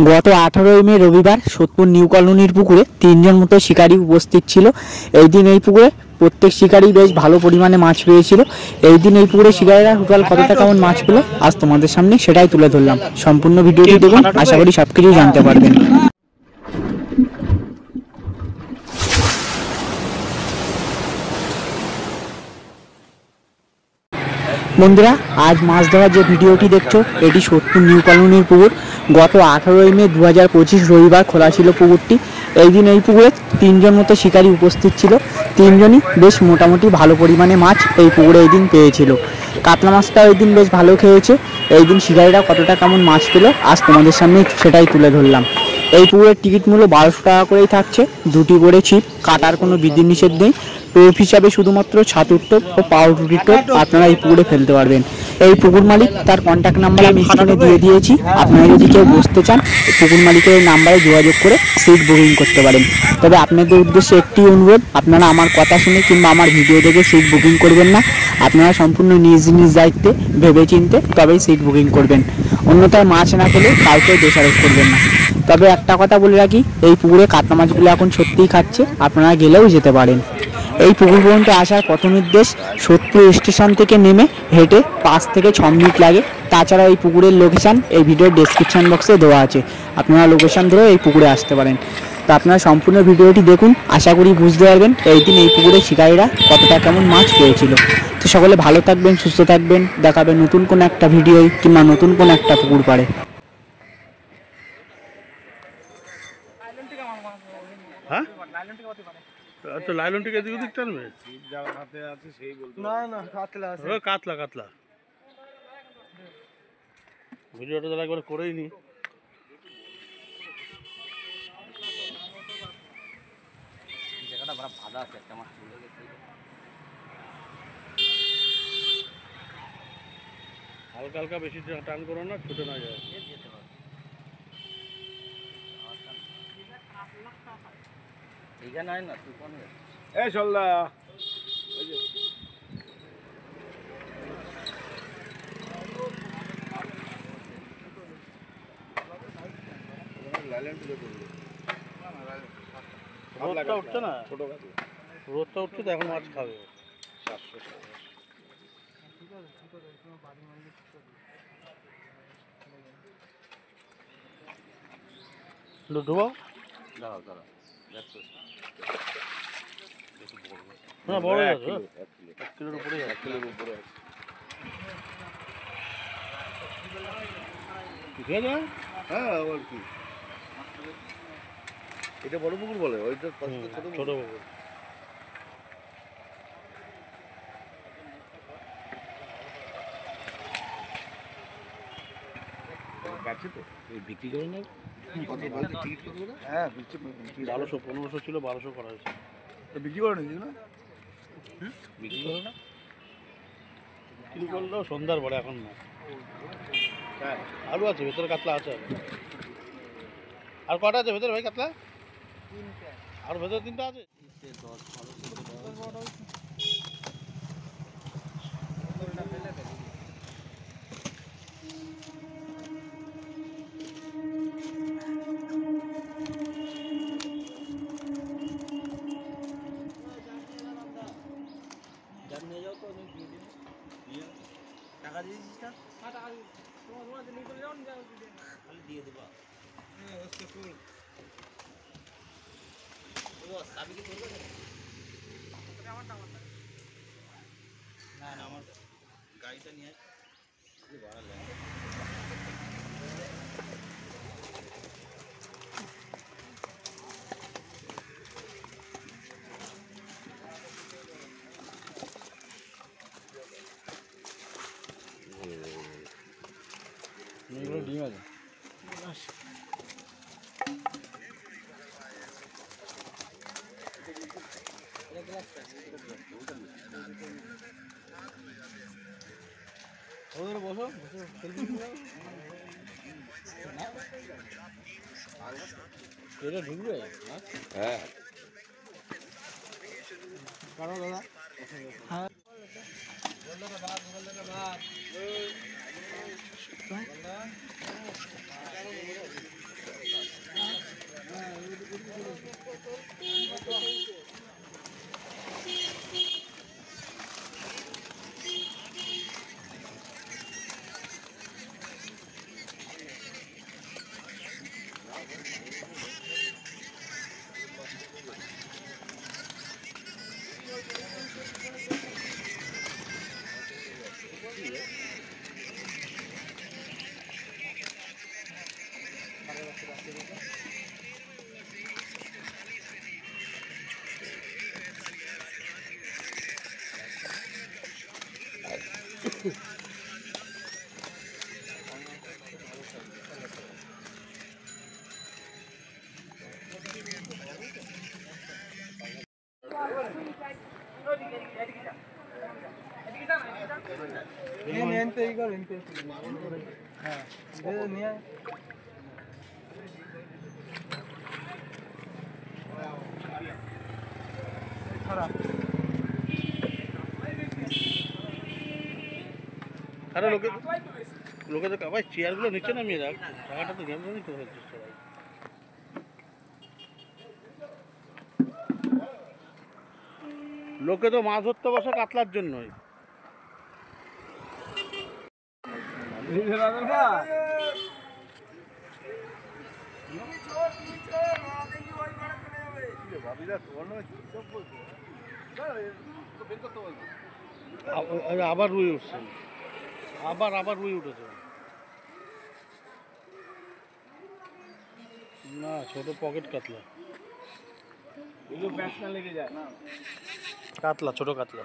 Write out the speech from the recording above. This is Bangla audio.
গত 18 মে রবিবার সোদপুর নিউ কলোনির পুকুরে 3 জন মতো শিকারী উপস্থিত ছিল। এই দিন এই পুকুরে প্রত্যেক শিকারী বেশ ভালো পরিমাণে মাছ পেয়েছিল। এই দিন এই পুকুরে শিকারীরা টোটাল কতটা কেমন মাছ পেল আজ তোমাদের সামনে সেটাই তুলে ধরলাম। সম্পূর্ণ ভিডিওটি দেখুন, আশা করি সবকিছু জানতে পারবেন। বন্ধুরা, আজ মাছ ধরার যে ভিডিওটি দেখছো এটি সোদপুর নিউ কলোনির পুকুর। গত 18 মে 2025 রবিবার খোলা ছিল পুকুরটি। এই দিন এই পুকুরে 3 জন মতো শিকারী উপস্থিত ছিল। 3 জনই বেশ মোটামুটি ভালো পরিমাণে মাছ এই পুকুরে এই দিন পেয়েছিল। কাতলা মাছটাও এই দিন বেশ ভালো খেয়েছে। এই দিন শিকারীরা কতটা কেমন মাছ পেল আজ তোমাদের সামনে সেটাই তুলে ধরলাম। এই পুকুরের টিকিট মূল্য 1200 টাকা করেই থাকছে। দুটি করে ছিপ, কাটার কোনো বিধিনিষেধ নেই। টোপ হিসাবে শুধুমাত্র ছাতুর টোপ ও পাউরুটির টোপ আপনারা এই পুকুরে ফেলতে পারবেন। এই পুকুর মালিক তার কন্ট্যাক্ট নাম্বার আমি স্ক্রিনে দিয়ে দিয়েছি। আপনারা যদি কেউ বসতে চান পুকুর মালিকের নাম্বারে যোগাযোগ করে সিট বুকিং করতে পারেন। তবে আপনাদের উদ্দেশ্যে একটি অনুরোধ, আপনারা আমার কথা শুনে কিংবা আমার ভিডিও দেখে সিট বুকিং করবেন না। আপনারা সম্পূর্ণ নিজ নিজ দায়িত্বে ভেবে চিনতে তবেই সিট বুকিং করবেন। অন্যথায় মাছ না পেলে কাউকে দোষারোপ করবেন না। তবে একটা কথা বলে রাখি, এই পুকুরে কাতলা মাছগুলো এখন সত্যিই খাচ্ছে, আপনারা গেলেও যেতে পারেন। এই পুকুর পর্যন্ত আসার পথ নির্দেশ সোদপুর স্টেশন থেকে নেমে হেঁটে 5 থেকে 6 মিনিট লাগে। তাছাড়া এই পুকুরের লোকেশান এই ভিডিওর ডেসক্রিপশন বক্সে দেওয়া আছে, আপনারা লোকেশান ধরে এই পুকুরে আসতে পারেন। তো আপনারা সম্পূর্ণ ভিডিওটি দেখুন, আশা করি বুঝতে পারবেন এই দিন এই পুকুরে শিকারীরা কতটা কেমন মাছ পেয়েছিল। তো সকলে ভালো থাকবেন, সুস্থ থাকবেন, দেখাবেন নতুন কোনো একটা ভিডিও কিংবা নতুন কোনো একটা পুকুর পাড়ে। হ্যাঁ আচ্ছা, লাইলন টিকে এদিক ওদিক টানবে। না না, কাতলা আছে। কাতলা কাতলা ভিডিওটা তাহলে একবার করেই নি। জায়গাটা বড় ভালো আছে, একটা মাছ চলে গেছে। হালকা হালকা বেশি টান করো না, ছুটে না যায়। এখানে আয় না তুই কোন এ চলদা ওই যে রোদটা উঠছে না, ছোট গাছ রোদটা উঠছে তো এখন মাছ খাবে। 700 ডুবো দাঁড়াও দাঁড়াও, না বড় আছে, 1 কিলোর উপরে, 1 কিলোর উপরে আছে। ঠিক আছে, হ্যাঁ আর কি, এটা বড় পুকুর বলে, ওইটা ছোট পুকুর। বিক্রি করে না, হ্যাঁ 1200-1500 ছিল, 1200 করা হয়েছে। বিক্রি করে নাকি না, বিক্রি করে না, বিক্রি করলেও সন্ধ্যার পরে, এখন না। আরও আছে ভেতরে, কাতলা আছে আর কটা আছে ভেতরে ভাই কাতলা? আর ভেতরে 3টা আছে। টাকা দিয়েছিস না? হ্যাঁ টাকা দিয়েছি, তোমার নিয়ে চলে যাও, খালি দিয়ে দেবা। হ্যাঁ ওকে ফুল ও সাবি কি করবে না? আমার না না, আমার গাড়িটা নিয়ে আসি, ভাড়া লাগে। ডিম আছে, বসো এটা ঢুকবে। হ্যাঁ কারো দাদা, হ্যাঁ আরে লোকে তো ভাই চেয়ারগুলো নিচে নামিয়ে রাখ, টাকাটা তো গেম নিতে হচ্ছে সবাই। লোকে তো মাছ ধরতে বসে কাতলার জন্যই। আবার রুই উঠছে, আবার রুই উঠেছে। না ছোট পকেট কাতলা, কাতলা ছোট কাতলা।